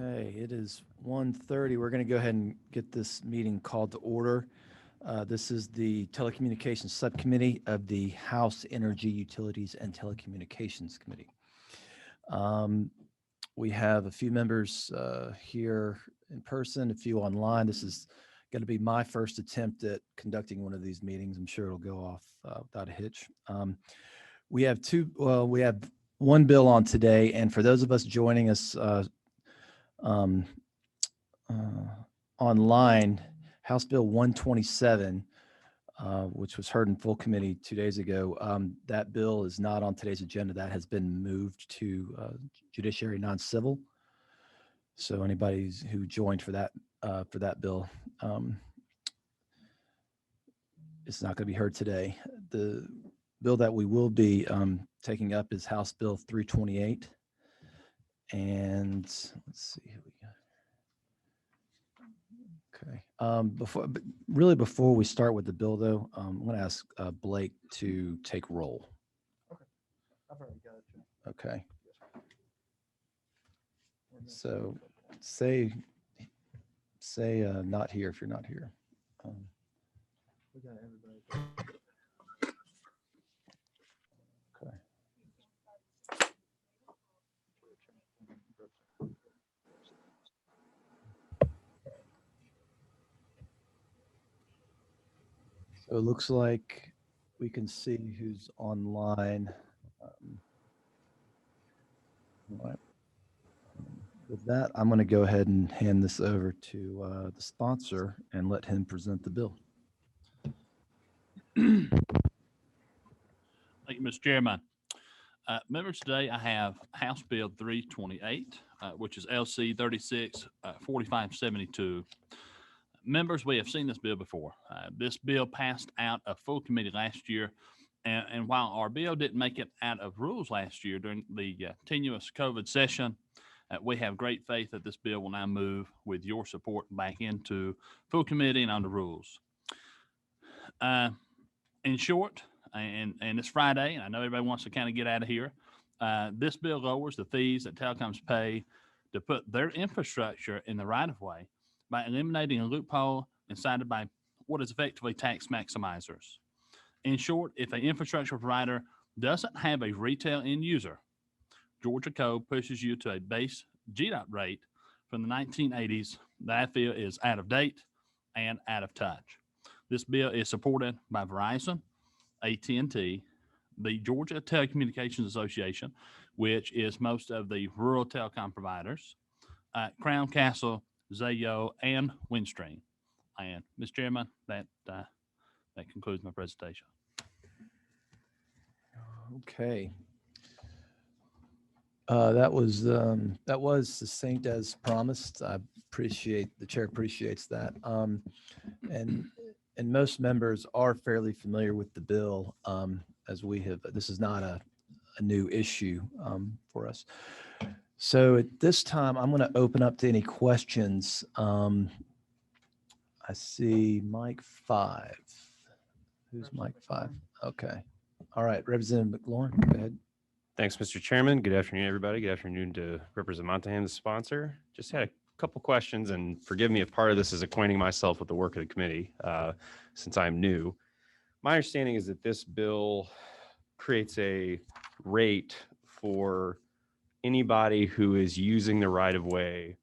Okay, it is 1:30. We're going to go ahead and get this meeting called to order. This is the Telecommunications Subcommittee of the House Energy, Utilities, and Telecommunications Committee. We have a few members here in person, a few online. This is going to be my first attempt at conducting one of these meetings. I'm sure it'll go off without a hitch. We have one bill on today, and for those of us joining us online, House Bill 127, which was heard in full committee 2 days ago. That bill is not on today's agenda. That has been moved to Judiciary Non-Civil. So anybody who joined for that bill, it's not going to be heard today. The bill that we will be taking up is House Bill 328. And let's see who we got. Okay. Before we start with the bill, though, I'm going to ask Blake to take roll. Okay. I've already got it. Okay. So say not here if you're not here. We got everybody. Okay. So it looks like we can see who's online. All right. With that, I'm going to go ahead and hand this over to the sponsor and let him present the bill. Thank you, Mr. Chairman. Members, today I have House Bill 328, which is LC 364572. Members, we have seen this bill before. This bill passed out of full committee last year, and while our bill didn't make it out of rules last year during the tenuous COVID session, we have great faith that this bill will now move with your support back into full committee and on the rules. In short, and it's Friday, and I know everybody wants to kind of get out of here. This bill lowers the fees that telecoms pay to put their infrastructure in the right-of-way by eliminating a loophole incited by what is effectively tax maximizers. In short, if an infrastructure provider doesn't have a retail end user, Georgia Code pushes you to a base GDOT rate from the 1980s that I feel is out of date and out of touch. This bill is supported by Verizon, AT&T, the Georgia Telecommunications Association, which is most of the rural telecom providers, Crown Castle, Zayo, and Windstream. And Mr. Chairman, that concludes my presentation. Okay. That was succinct as promised. The chair appreciates that. And most members are fairly familiar with the bill, as we have. This is not a new issue for us. So at this time, I'm going to open up to any questions. I see Mike 5. Who's Mike 5? Okay. All right. Representative McLaurin, go ahead. Thanks, Mr. Chairman. Good afternoon, everybody. Good afternoon to Representative Montahan, the sponsor. Just had a couple questions, and forgive me if part of this is acquainting myself with the work of the committee, since I'm new. My understanding is that this bill creates a rate for anybody who is using the right-of-way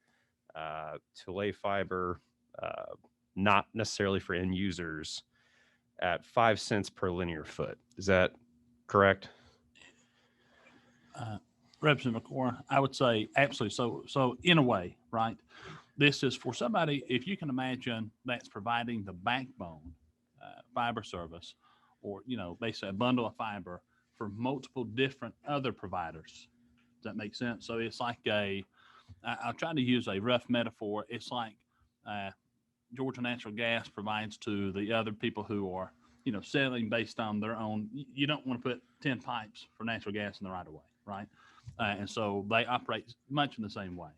to lay fiber, not necessarily for end users, at 5 cents per linear foot. Is that correct? Representative McCord, I would say absolutely. So in a way, right? This is for somebody, if you can imagine, that's providing the backbone fiber service, or, basically a bundle of fiber for multiple different other providers. Does that make sense? So it's like I'll try to use a rough metaphor. It's like Georgia Natural Gas provides to the other people who are, selling based on their own. You don't want to put 10 pipes for natural gas in the right of way, right? And so they operate much in the same way.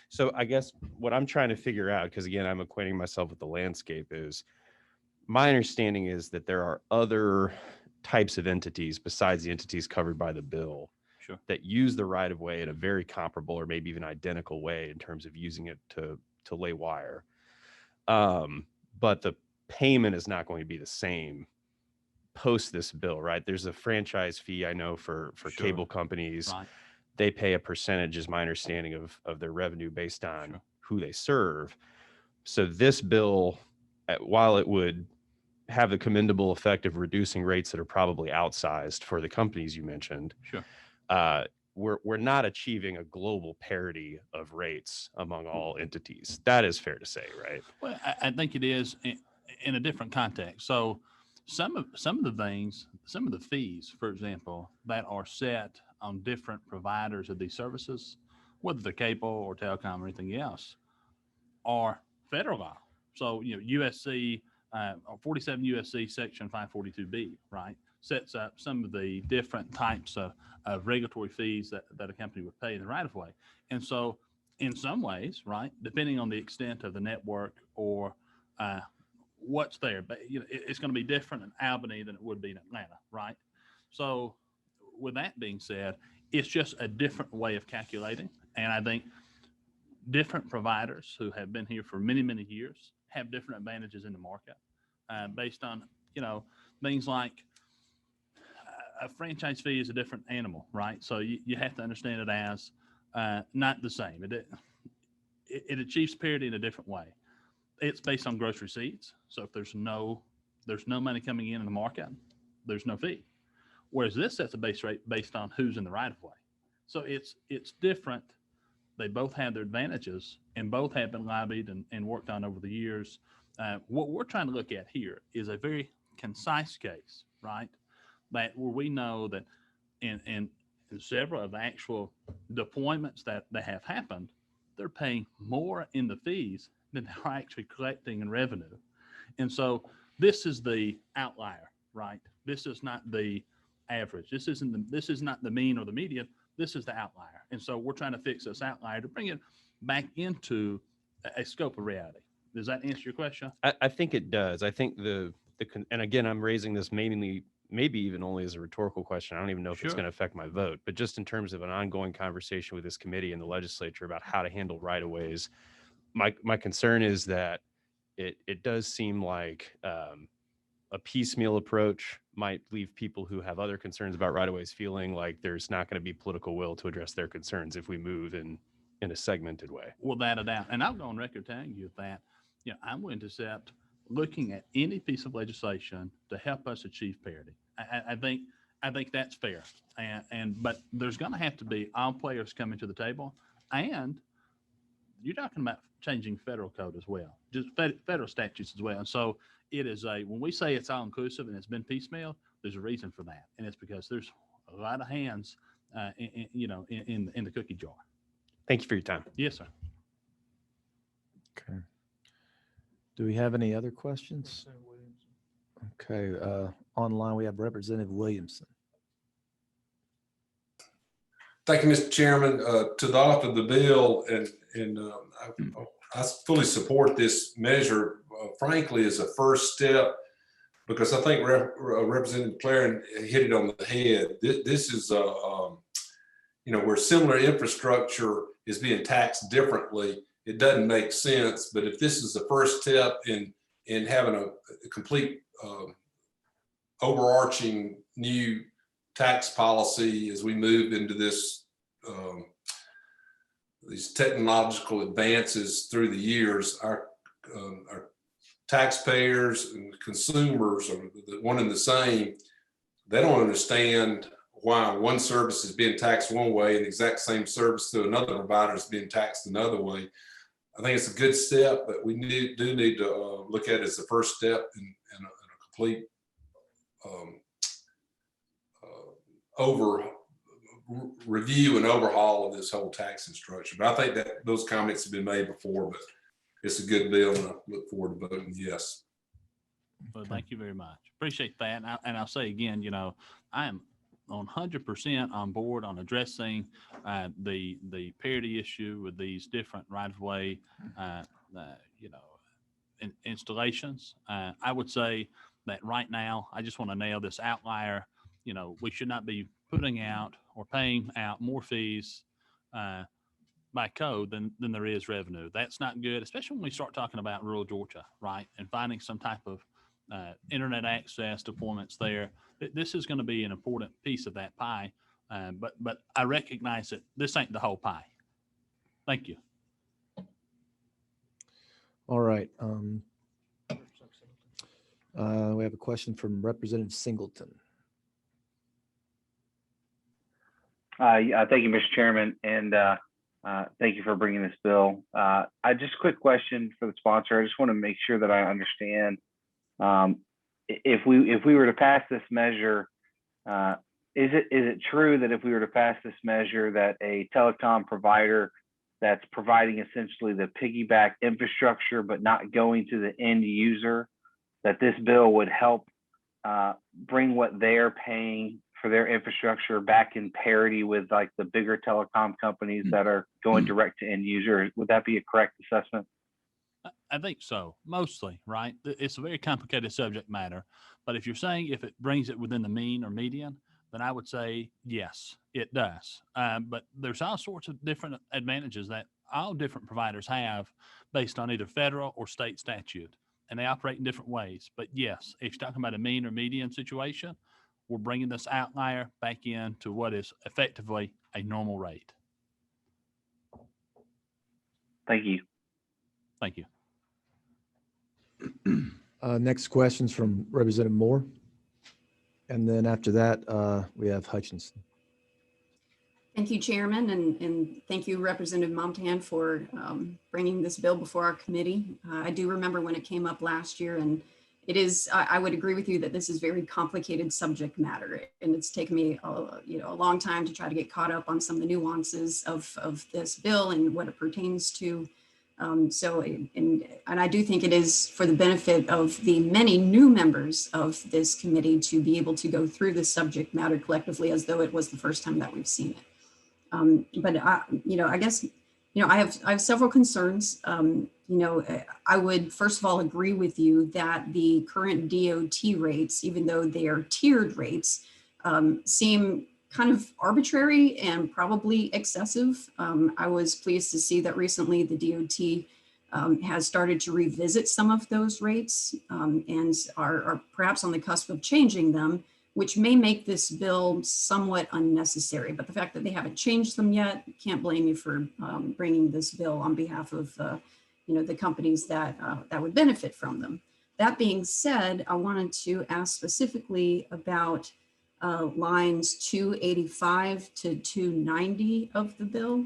So I guess what I'm trying to figure out, because again, I'm acquainting myself with the landscape, is my understanding is that there are other types of entities besides the entities covered by the bill Sure. that use the right of way in a very comparable or maybe even identical way in terms of using it to lay wire. But the payment is not going to be the same post this bill, right? There's a franchise fee I know for Sure. cable companies. Right. They pay a percentage, is my understanding, of their revenue based on Sure. who they serve. So this bill, while it would have the commendable effect of reducing rates that are probably outsized for the companies you mentioned, Sure. we're not achieving a global parity of rates among all entities. That is fair to say, right? Well, I think it is in a different context. So some of the things, some of the fees, for example, that are set on different providers of these services, whether they're cable or telecom or anything else, are federal law. So, USC, 47 USC section 542B, right, sets up some of the different types of regulatory fees that a company would pay in the right of way. And so in some ways, right, depending on the extent of the network or what's there, but it's going to be different in Albany than it would be in Atlanta, right? So with that being said, it's just a different way of calculating. And I think different providers who have been here for many, many years have different advantages in the market based on, things like a franchise fee is a different animal, right? So you have to understand it as not the same. It achieves parity in a different way. It's based on gross receipts. So if there's no money coming in the market, there's no fee. Whereas this sets a base rate based on who's in the right of way. So it's different. They both have their advantages and both have been lobbied and worked on over the years. What we're trying to look at here is a very concise case, right? That where we know that in several of the actual deployments that have happened, they're paying more in the fees than they're actually collecting in revenue. And so this is the outlier, right? This is not the average. This is not the mean or the median. This is the outlier. And so we're trying to fix this outlier to bring it back into a scope of reality. Does that answer your question? I think it does. I think and again, I'm raising this maybe even only as a rhetorical question. I don't even know if it's Sure. going to affect my vote, but just in terms of an ongoing conversation with this committee and the legislature about how to handle right of ways, my concern is that it does seem like a piecemeal approach might leave people who have other concerns about right of ways feeling like there's not going to be political will to address their concerns if we move in a segmented way. Without a doubt. And I'll go on record telling you that, I'm willing to accept looking at any piece of legislation to help us achieve parity. I think that's fair. But there's going to have to be all players coming to the table, and you're talking about changing federal code as well, just federal statutes as well. And so it is when we say it's all inclusive and it's been piecemeal, there's a reason for that. And it's because there's a lot of hands, in the cookie jar. Thank you for your time. Yes, sir. Okay. Do we have any other questions? Representative Williamson. Okay, online we have Representative Williamson. Thank you, Mr. Chairman. To the author of the bill, and I fully support this measure. Frankly, as a first step, because I think Representative Claren hit it on the head. This is where similar infrastructure is being taxed differently. It doesn't make sense. But if this is the first step in having a complete overarching new tax policy as we move into this these technological advances through the years, our taxpayers and consumers are one and the same. They don't understand why one service is being taxed one way and the exact same service through another provider is being taxed another way. I think it's a good step, but we do need to look at it as the first step in a complete review and overhaul of this whole taxing structure. But I think that those comments have been made before, but it's a good bill and I look forward to voting yes. Well, thank you very much. Appreciate that. And I'll say again, I am 100% on board on addressing the parity issue with these different right-of-way, installations. I would say that right now, I just want to nail this outlier. We should not be putting out or paying out more fees by code than there is revenue. That's not good, especially when we start talking about rural Georgia, right? And finding some type of internet access deployments there. This is going to be an important piece of that pie, but I recognize that this ain't the whole pie. Thank you. All right. We have a question from Representative Singleton. Yeah, thank you, Mr. Chairman, and thank you for bringing this bill. I just a quick question for the sponsor. I just want to make sure that I understand. If we were to pass this measure, is it true that if we were to pass this measure, that a telecom provider that's providing essentially the piggyback infrastructure but not going to the end user, that this bill would help bring what they're paying for their infrastructure back in parity with like the bigger telecom companies that are going direct to end user? Would that be a correct assessment? I think so, mostly, right? It's a very complicated subject matter, but if you're saying if it brings it within the mean or median, then I would say yes, it does. But there's all sorts of different advantages that all different providers have based on either federal or state statute, and they operate in different ways. But yes, if you're talking about a mean or median situation, we're bringing this outlier back into what is effectively a normal rate. Thank you. Thank you. Next question's from Representative Moore. And then after that, we have Hutchinson. Thank you, Chairman, and thank you, Representative Momtan, for bringing this bill before our committee. I do remember when it came up last year, and it is, I would agree with you that this is very complicated subject matter, and it's taken me a long time to try to get caught up on some of the nuances of this bill and what it pertains to. And I do think it is for the benefit of the many new members of this committee to be able to go through this subject matter collectively as though it was the first time that we've seen it. But I guess, I have several concerns. I would first of all agree with you that the current DOT rates, even though they are tiered rates, seem kind of arbitrary and probably excessive. I was pleased to see that recently the DOT has started to revisit some of those rates and are perhaps on the cusp of changing them, which may make this bill somewhat unnecessary. But the fact that they haven't changed them yet, can't blame you for bringing this bill on behalf of the companies that would benefit from them. That being said, I wanted to ask specifically about lines 285 to 290 of the bill.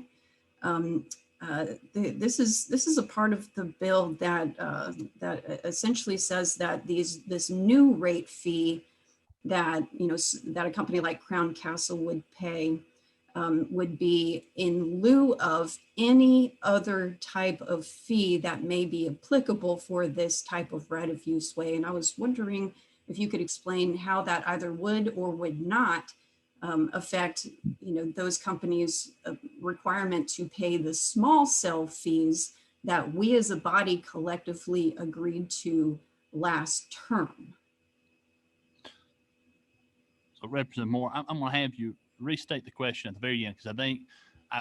This is a part of the bill that essentially says that this new rate fee that that a company like Crown Castle would pay would be in lieu of any other type of fee that may be applicable for this type of right of use way. And I was wondering if you could explain how that either would or would not affect those companies' requirement to pay the small cell fees that we as a body collectively agreed to last term. So Representative Moore, I'm going to have you restate the question at the very end, because I think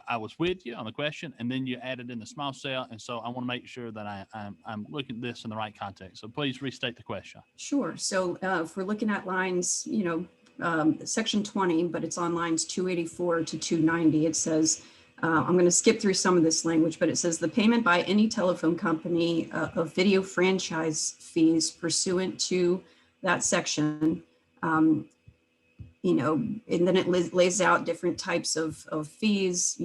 I was with you on the question, and then you added in the small cell, and so I want to make sure that I'm looking at this in the right context. So please restate the question. Sure. So if we're looking at lines, section 20, but it's on lines 284 to 290, it says, I'm going to skip through some of this language, but it says the payment by any telephone company of video franchise fees pursuant to that section, and then it lays out different types of fees,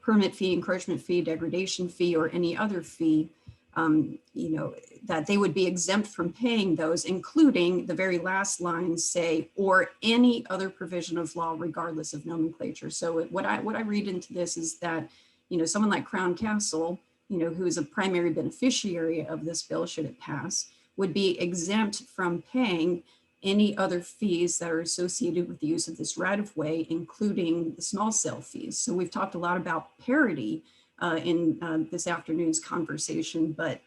permit fee, encroachment fee, degradation fee, or any other fee, that they would be exempt from paying those, including the very last lines say, or any other provision of law, regardless of nomenclature. So what I read into this is that, someone like Crown Castle, who is a primary beneficiary of this bill, should it pass, would be exempt from paying any other fees that are associated with the use of this right of way, including the small cell fees. So we've talked a lot about parity in this afternoon's conversation, but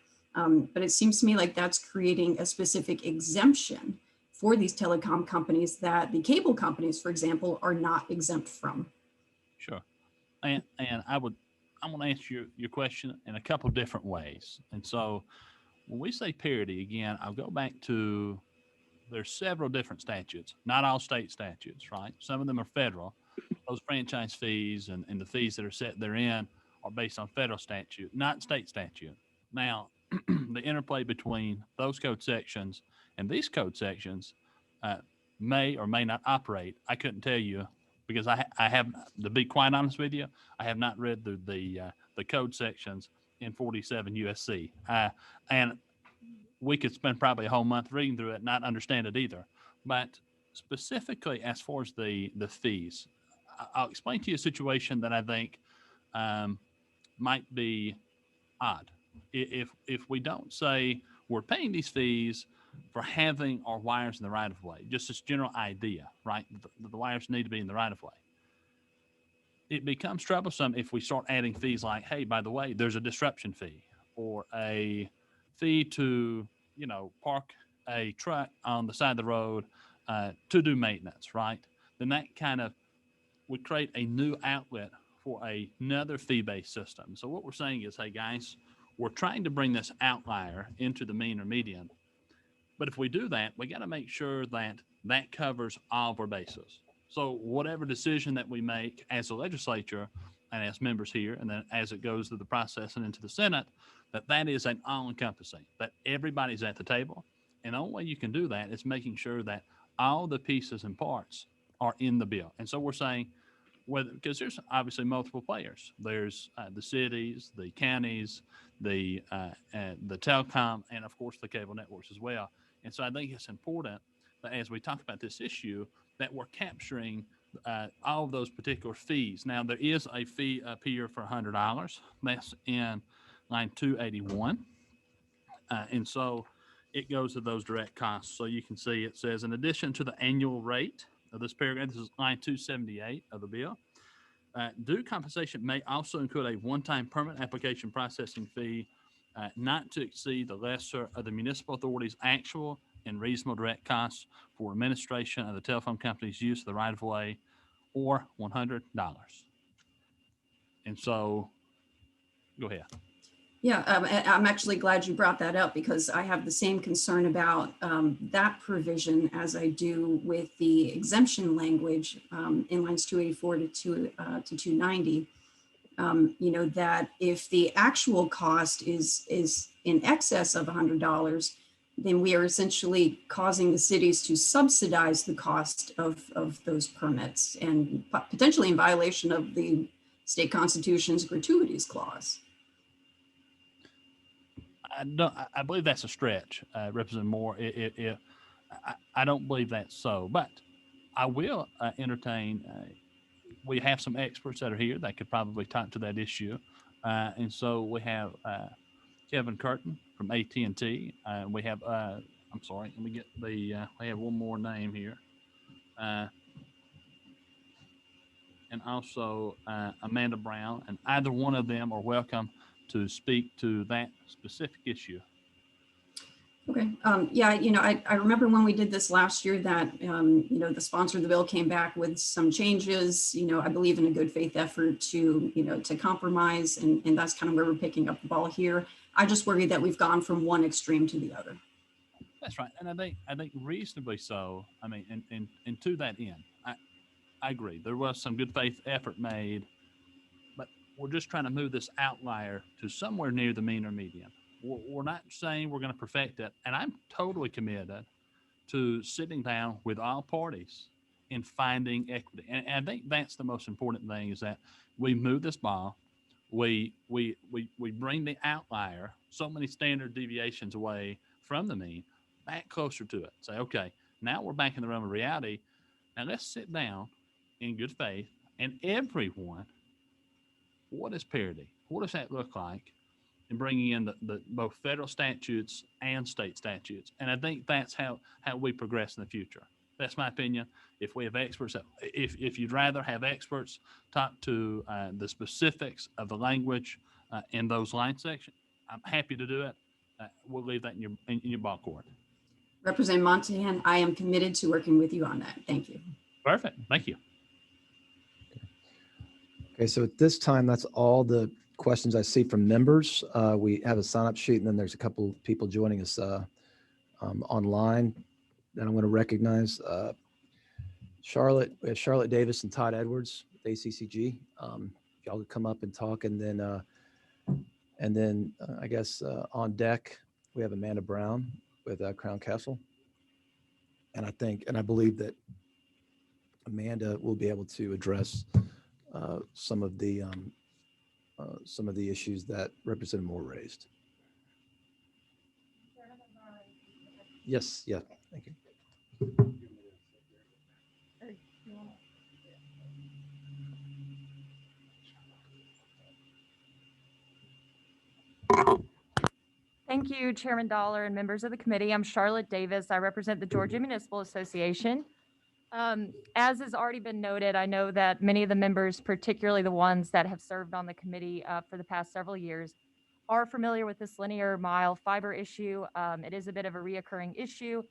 it seems to me like that's creating a specific exemption. for these telecom companies that the cable companies, for example, are not exempt from. Sure. And I'm going to answer your question in a couple of different ways. And so when we say parity, again, I'll go back to there's several different statutes, not all state statutes, right? Some of them are federal. Those franchise fees and the fees that are set therein are based on federal statute, not state statute. Now, the interplay between those code sections and these code sections may or may not operate. I couldn't tell you because I have, to be quite honest with you, I have not read the code sections in 47 USC. And we could spend probably a whole month reading through it, and not understand it either. But specifically, as far as the fees, I'll explain to you a situation that I think might be odd. If we don't say we're paying these fees for having our wires in the right of way, just this general idea, right? The wires need to be in the right of way. It becomes troublesome if we start adding fees like, hey, by the way, there's a disruption fee or a fee to, park a truck on the side of the road to do maintenance, right? Then that kind of would create a new outlet for another fee-based system. So what we're saying is, hey guys, we're trying to bring this outlier into the mean or median. But if we do that, we got to make sure that that covers all of our bases. So whatever decision that we make as a legislature and as members here, and then as it goes through the process and into the Senate, that is an all-encompassing, that everybody's at the table. And the only way you can do that is making sure that all the pieces and parts are in the bill. And so we're saying, because there's obviously multiple players. There's the cities, the counties, the telecom, and of course the cable networks as well. And so I think it's important that as we talk about this issue, that we're capturing all of those particular fees. Now there is a fee up here for $100. That's in line 281. And so it goes to those direct costs. So you can see it says, in addition to the annual rate of this paragraph, this is line 278 of the bill, due compensation may also include a one-time permit application processing fee not to exceed the lesser of the municipal authority's actual and reasonable direct costs for administration of the telephone company's use of the right-of-way, or $100. And so, go ahead. Yeah, I'm actually glad you brought that up because I have the same concern about that provision as I do with the exemption language in lines 284 to 290. That if the actual cost is in excess of $100, then we are essentially causing the cities to subsidize the cost of those permits and potentially in violation of the state constitution's gratuities clause. I believe that's a stretch, Representative Moore. I don't believe that's so, but I will entertain. We have some experts that are here that could probably talk to that issue, and so we have Kevin Curtin from AT&T. We have I'm sorry, let me get the. We have one more name here, and also Amanda Brown, and either one of them are welcome to speak to that specific issue. Okay. Yeah, I remember when we did this last year that, the sponsor of the bill came back with some changes, I believe in a good faith effort to, to compromise. And that's kind of where we're picking up the ball here. I just worry that we've gone from one extreme to the other. That's right. And I think reasonably so. I mean, and to that end, I agree. There was some good faith effort made, but we're just trying to move this outlier to somewhere near the mean or median. We're not saying we're going to perfect it. And I'm totally committed to sitting down with all parties and finding equity. And I think that's the most important thing, is that we move this ball. We bring the outlier, so many standard deviations away from the mean, back closer to it. Say, okay, now we're back in the realm of reality. Now let's sit down in good faith, and everyone, what is parity? What does that look like? And bringing in the both federal statutes and state statutes. And I think that's how we progress in the future. That's my opinion. If we have experts, if you'd rather have experts talk to the specifics of the language in those line sections, I'm happy to do it. We'll leave that in your ball court. Representative Montahan, I am committed to working with you on that. Thank you. Perfect. Thank you. Okay, so at this time, that's all the questions I see from members. We have a sign-up sheet, and then there's a couple of people joining us online that I'm going to recognize. Charlotte, we have Charlotte Davis and Todd Edwards, with ACCG. Y'all could come up and talk, and then I guess on deck we have Amanda Brown with Crown Castle, and I believe that Amanda will be able to address some of the issues that Representative Moore raised. Yes, yeah, thank you. Thank you, Chairman Dollar and members of the committee. I'm Charlotte Davis. I represent the Georgia Municipal Association. As has already been noted, I know that many of the members, particularly the ones that have served on the committee for the past several years, are familiar with this linear mile fiber issue. It is a bit of a reoccurring issue.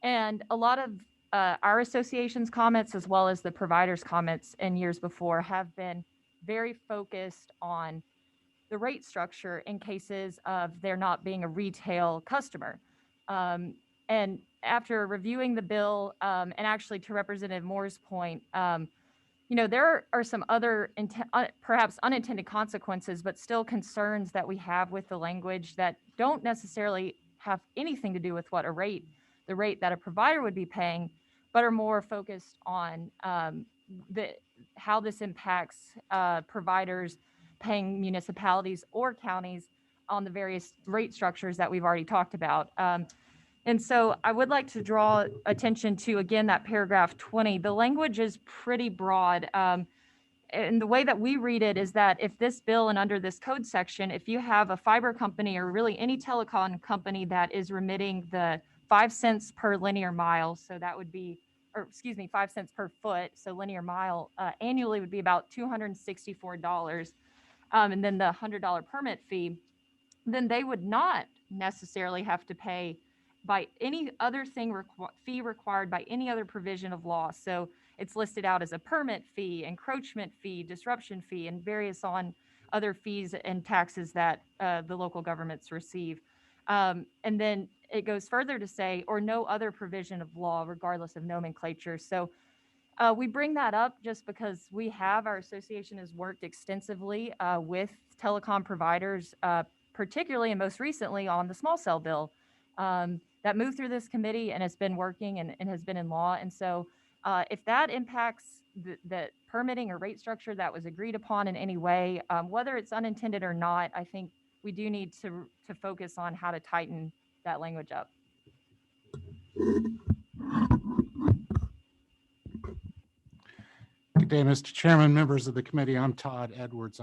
And a lot of our association's comments, as well as the providers' comments in years before, have been very focused on the rate structure in cases of there not being a retail customer. And after reviewing the bill, and actually to Representative Moore's point, there are some other perhaps unintended consequences, but still concerns that we have with the language that don't necessarily have anything to do with what the rate that a provider would be paying, but are more focused on how this impacts providers paying municipalities or counties on the various rate structures that we've already talked about. And so I would like to draw attention to, again, that paragraph 20. The language is pretty broad. And the way that we read it is that if this bill and under this code section, if you have a fiber company or really any telecom company that is remitting the 5 cents per linear mile, so that would be, 5 cents per foot, so linear mile annually would be about $264. And then the $100 permit fee, then they would not necessarily have to pay by any other fee required by any other provision of law. So it's listed out as a permit fee, encroachment fee, disruption fee, and various on other fees and taxes that the local governments receive. And then it goes further to say, or no other provision of law, regardless of nomenclature. So we bring that up just because our association has worked extensively with telecom providers, particularly and most recently on the small cell bill that moved through this committee and has been working and has been in law. And so if that impacts the permitting or rate structure that was agreed upon in any way, whether it's unintended or not, I think we do need to focus on how to tighten that language up. Good day, Mr. Chairman, members of the committee. I'm Todd Edwards.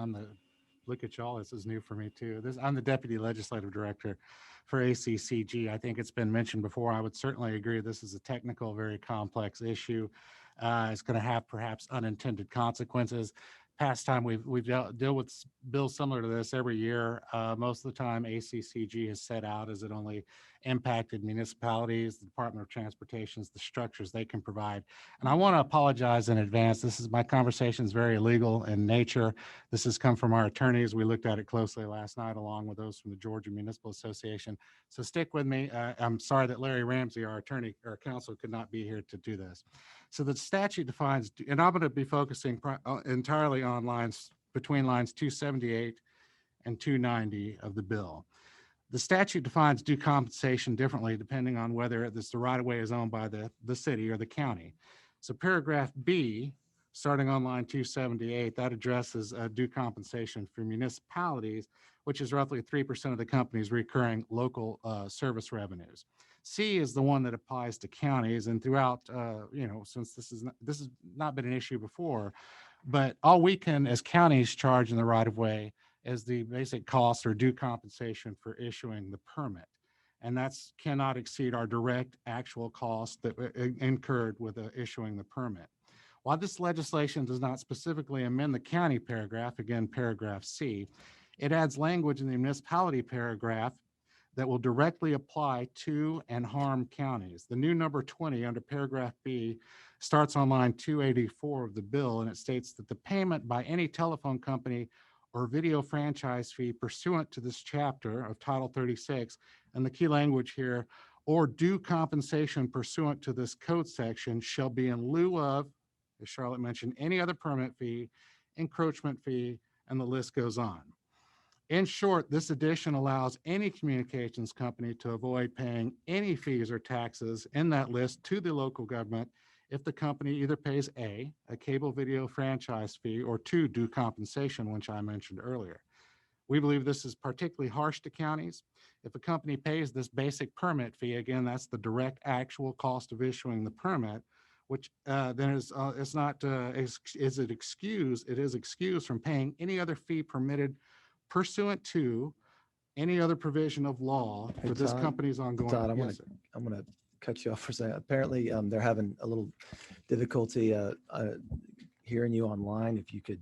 Look at y'all, this is new for me too. I'm the Deputy Legislative Director for ACCG. I think it's been mentioned before. I would certainly agree this is a technical, very complex issue. It's going to have perhaps unintended consequences. Past time we've dealt with bills similar to this every year. Most of the time ACCG has set out as it only impacted municipalities, the Department of Transportation, the structures they can provide. And I want to apologize in advance. My conversation is very legal in nature. This has come from our attorneys. We looked at it closely last night along with those from the Georgia Municipal Association. So stick with me. I'm sorry that Larry Ramsey, our attorney or counsel, could not be here to do this. So the statute defines, and I'm going to be focusing entirely on between lines 278 and 290 of the bill. The statute defines due compensation differently depending on whether the right-of-way is owned by the city or the county. So paragraph B, starting on line 278, that addresses due compensation for municipalities, which is roughly 3% of the company's recurring local service revenues. C is the one that applies to counties, and throughout, since this has not been an issue before, but all we can as counties charge in the right-of-way is the basic cost or due compensation for issuing the permit. And that's cannot exceed our direct actual cost that incurred with issuing the permit. While this legislation does not specifically amend the county paragraph, again, paragraph C, it adds language in the municipality paragraph that will directly apply to and harm counties. The new number 20 under paragraph B starts on line 284 of the bill, and it states that the payment by any telephone company or video franchise fee pursuant to this chapter of Title 36, and the key language here, or due compensation pursuant to this code section shall be in lieu of, as Charlotte mentioned, any other permit fee, encroachment fee, and the list goes on. In short, this addition allows any communications company to avoid paying any fees or taxes in that list to the local government if the company either pays a cable video franchise fee, or two, due compensation, which I mentioned earlier. We believe this is particularly harsh to counties. If a company pays this basic permit fee, again, that's the direct actual cost of issuing the permit, which then is not, is it excused? It is excused from paying any other fee permitted pursuant to any other provision of law Hey, for this Todd. company's ongoing. Todd, I'm Yes, gonna cut you off for a second. Apparently, they're having a little difficulty hearing you online. If you could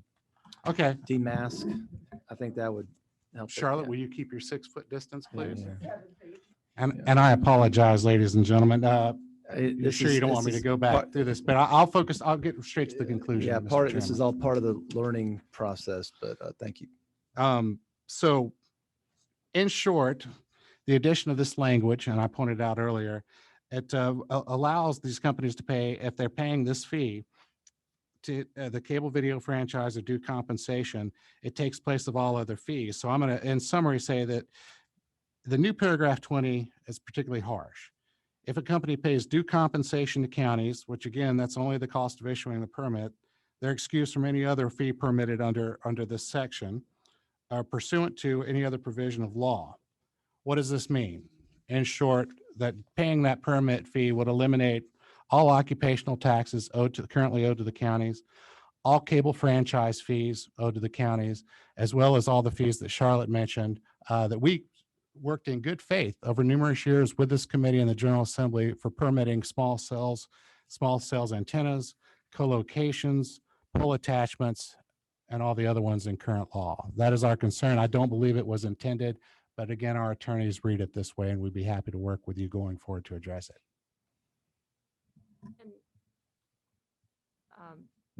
sir. Okay, demask, I think that would help. it. Charlotte, Yeah. will you keep your 6-foot distance, Yeah, please? yeah. And I apologize, ladies and gentlemen. You're This sure is- you don't this want me to is go back part- through this, but I'll focus, I'll get straight to the conclusion. Yeah, Mr. this is Chairman. all part of the learning process, but thank you. So in short, the addition of this language, and I pointed out earlier, it allows these companies to pay, if they're paying this fee to the cable video franchise or due compensation, it takes place of all other fees. So I'm going to, in summary, say that the new paragraph 20 is particularly harsh. If a company pays due compensation to counties, which again, that's only the cost of issuing the permit, they're excused from any other fee permitted under this section, pursuant to any other provision of law. What does this mean? In short, that paying that permit fee would eliminate all occupational taxes currently owed to the counties, all cable franchise fees owed to the counties, as well as all the fees that Charlotte mentioned that we worked in good faith over numerous years with this committee and the General Assembly for permitting small cells antennas, co-locations, pole attachments, and all the other ones in current law. That is our concern. I don't believe it was intended, but again, our attorneys read it this way, and we'd be happy to work with you going forward to address it. And,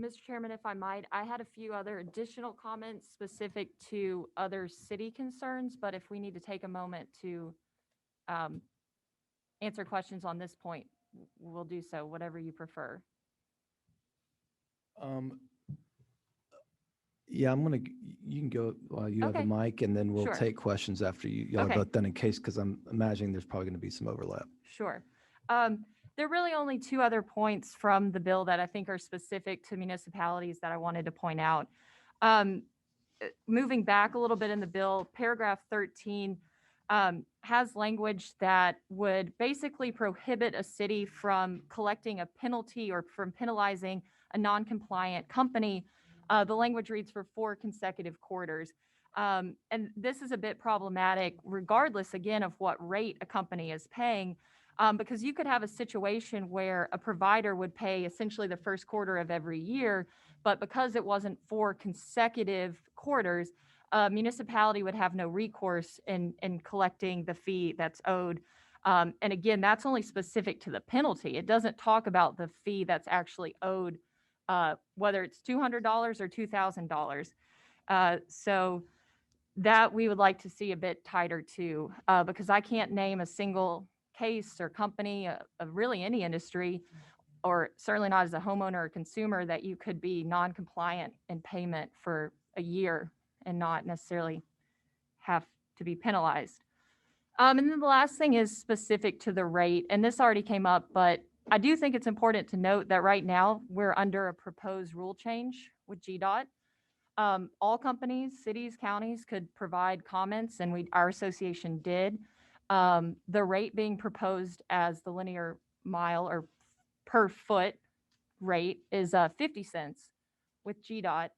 Mr. Chairman, if I might, I had a few other additional comments specific to other city concerns, but if we need to take a moment to answer questions on this point, we'll do so, whatever you prefer. Yeah, you can go while you have the Okay. mic, and then we'll Sure. take questions after y'all are Okay. both done, in case, because I'm imagining there's probably going to be some overlap. Sure. There are really only two other points from the bill that I think are specific to municipalities that I wanted to point out. Moving back a little bit in the bill, paragraph 13 has language that would basically prohibit a city from collecting a penalty or from penalizing a non-compliant company. The language reads for 4 consecutive quarters. And this is a bit problematic regardless, again, of what rate a company is paying. Because you could have a situation where a provider would pay essentially the first quarter of every year, but because it wasn't 4 consecutive quarters, a municipality would have no recourse in collecting the fee that's owed. And again, that's only specific to the penalty. It doesn't talk about the fee that's actually owed, whether it's $200 or $2,000. So that we would like to see a bit tighter too, because I can't name a single case or company of really any industry, or certainly not as a homeowner or consumer, that you could be non-compliant in payment for a year and not necessarily have to be penalized. And then the last thing is specific to the rate, and this already came up, but I do think it's important to note that right now we're under a proposed rule change with GDOT. All companies, cities, counties could provide comments, and our association did. The rate being proposed as the linear mile or per foot rate is 50 cents with GDOT.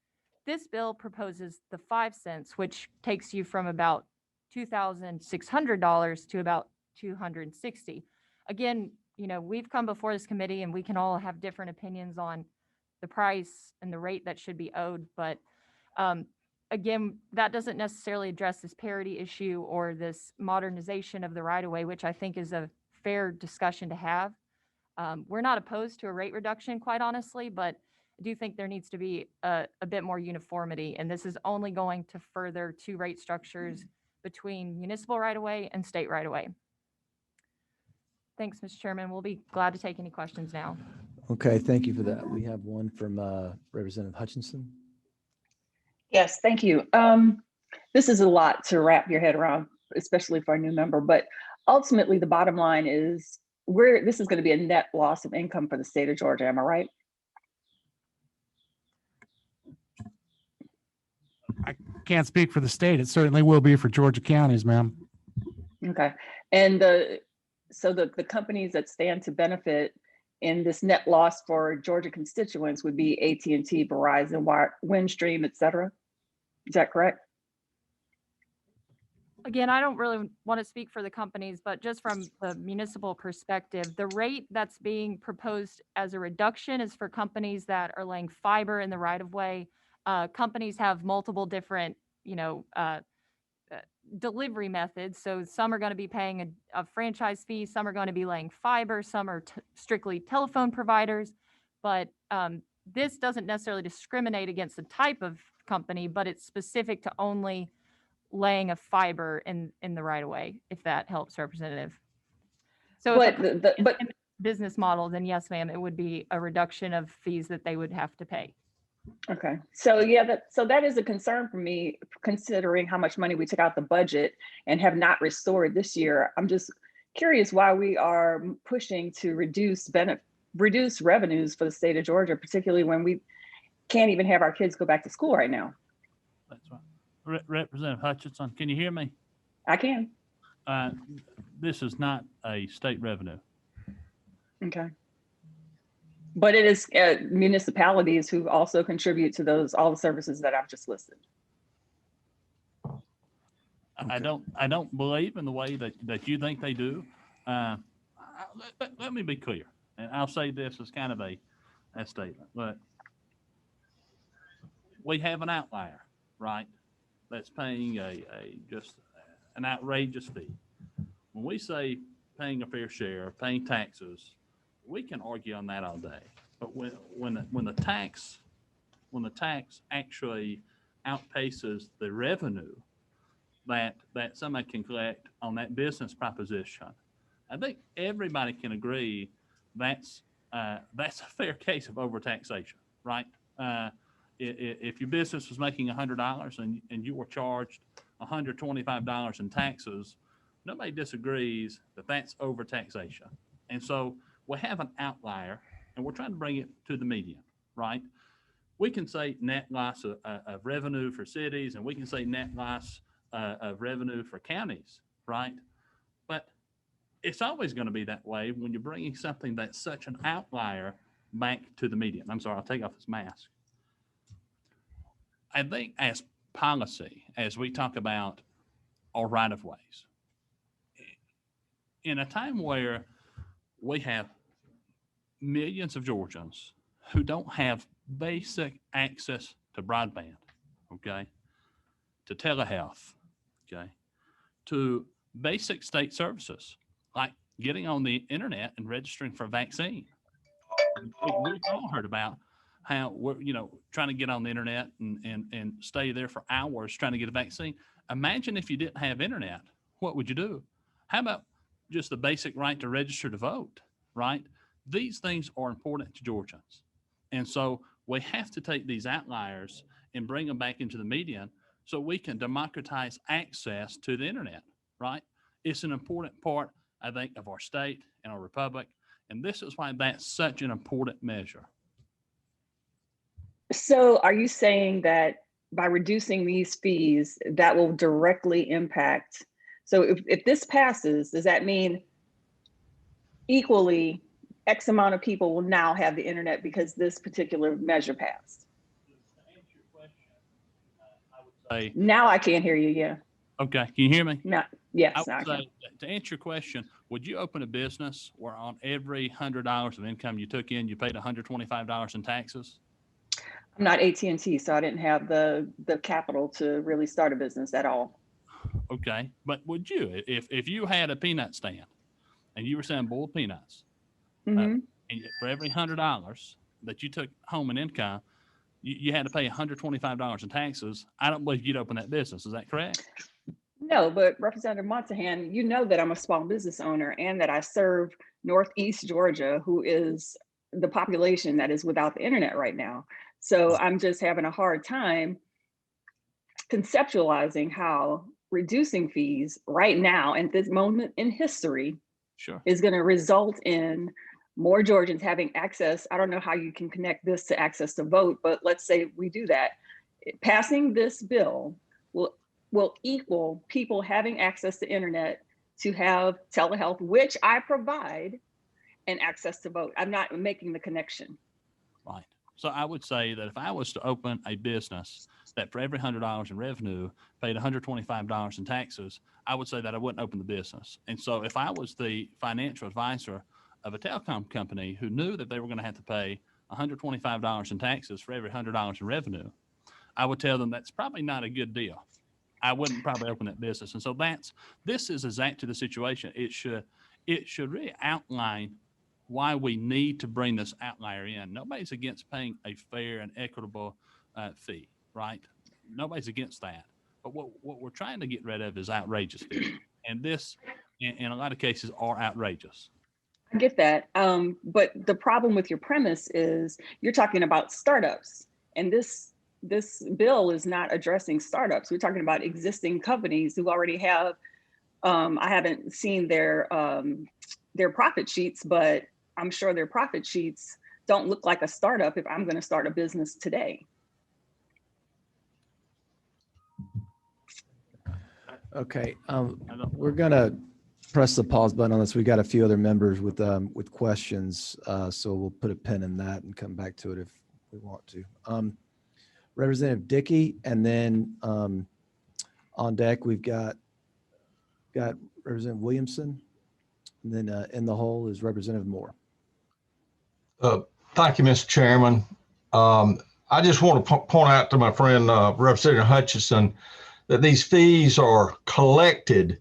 This bill proposes the 5 cents, which takes you from about $2,600 to about $260. Again, we've come before this committee and we can all have different opinions on the price and the rate that should be owed, but again, that doesn't necessarily address this parity issue or this modernization of the right-of-way, which I think is a fair discussion to have. We're not opposed to a rate reduction, quite honestly, but I do think there needs to be a bit more uniformity, and this is only going to further two rate structures between municipal right-of-way and state right-of-way. Thanks, Mr. Chairman. We'll be glad to take any questions now. Okay, thank you for that. We have one from Representative Hutchinson. Yes, thank you. This is a lot to wrap your head around, especially for a new member, but ultimately the bottom line is this is going to be a net loss of income for the state of Georgia. Am I right? I can't speak for the state. It certainly will be for Georgia counties, ma'am. Okay. And so the companies that stand to benefit in this net loss for Georgia constituents would be AT&T, Verizon, Windstream, et cetera. Is that correct? Again, I don't really want to speak for the companies, but just from the municipal perspective, the rate that's being proposed as a reduction is for companies that are laying fiber in the right of way. Companies have multiple different, delivery methods. So some are going to be paying a franchise fee, some are going to be laying fiber, some are strictly telephone providers. But this doesn't necessarily discriminate against the type of company, but it's specific to only laying a fiber in the right of way, if that helps, Representative. So if But business model, then yes, ma'am, it would be a reduction of fees that they would have to pay. okay, so yeah, that is a concern for me, considering how much money we took out the budget and have not restored this year. I'm just curious why we are pushing to reduce revenues for the state of Georgia, particularly when we can't even have our kids go back to school right now. That's right. Representative Hutchinson, can you hear me? I can. This is not a state revenue. Okay. But it is municipalities who also contribute to all the services that I've just listed. I don't believe in the way that you think they do. Let me be clear, and I'll say this as kind of a statement, but we have an outlier, right? That's paying just an outrageous fee. When we say paying a fair share, paying taxes, we can argue on that all day. But when the tax actually outpaces the revenue that somebody can collect on that business proposition, I think everybody can agree that's a fair case of overtaxation, right? If your business was making $100 and you were charged $125 in taxes, nobody disagrees that that's overtaxation. And so we have an outlier, and we're trying to bring it to the median, right? We can say net loss of revenue for cities, and we can say net loss of revenue for counties, right? But it's always going to be that way when you're bringing something that's such an outlier back to the median. I'm sorry, I'll take off this mask. I think as policy, as we talk about our right-of-ways, in a time where we have millions of Georgians who don't have basic access to broadband, okay, to telehealth, okay, to basic state services like getting on the internet and registering for a vaccine. We've all heard about how we're, trying to get on the internet and stay there for hours trying to get a vaccine. Imagine if you didn't have internet, what would you do? How about just the basic right to register to vote, right? These things are important to Georgians. And so we have to take these outliers and bring them back into the median so we can democratize access to the internet, right? It's an important part, I think, of our state and our republic. And this is why that's such an important measure. So are you saying that by reducing these fees, that will directly impact? So if this passes, does that mean equally X amount of people will now have the internet because this particular measure passed? To answer your question, I would say. Now I can't hear you. Yeah. Okay. Can you hear me? No. Yes. I would say, to answer your question, would you open a business where on every $100 of income you took in, you paid $125 in taxes? I'm not AT&T, so I didn't have the capital to really start a business at all. Okay, but would you, if you had a peanut stand and you were selling boiled peanuts, Mhm. and for every $100 that you took home in income, you had to pay $125 in taxes, I don't believe you'd open that business. Is that correct? No, but Representative Montahan, you know that I'm a small business owner and that I serve Northeast Georgia, who is the population that is without the internet right now. So I'm just having a hard time conceptualizing how reducing fees right now at this moment in history Sure. is going to result in more Georgians having access. I don't know how you can connect this to access to vote, but let's say we do that. Passing this bill will equal people having access to internet to have telehealth, which I provide, and access to vote. I'm not making the connection. Right. So I would say that if I was to open a business that for every $100 in revenue paid $125 in taxes, I would say that I wouldn't open the business. And so if I was the financial advisor of a telecom company who knew that they were going to have to pay $125 in taxes for every $100 in revenue, I would tell them that's probably not a good deal. I wouldn't probably open that business. And so this is exactly the situation. It should really outline why we need to bring this outlier in. Nobody's against paying a fair and equitable fee, right? Nobody's against that. But what we're trying to get rid of is outrageous fees. And this, in a lot of cases, are outrageous. I get that. But the problem with your premise is you're talking about startups. And this bill is not addressing startups. We're talking about existing companies who already have, I haven't seen their profit sheets, but I'm sure their profit sheets don't look like a startup if I'm going to start a business today. Okay, we're gonna press the pause button on this. We got a few other members with questions, so we'll put a pin in that and come back to it if we want to. Representative Dickey, and then on deck we've got Representative Williamson, and then in the hole is Representative Moore. Thank you, Mr. Chairman. I just want to point out to my friend Representative Hutchison that these fees are collected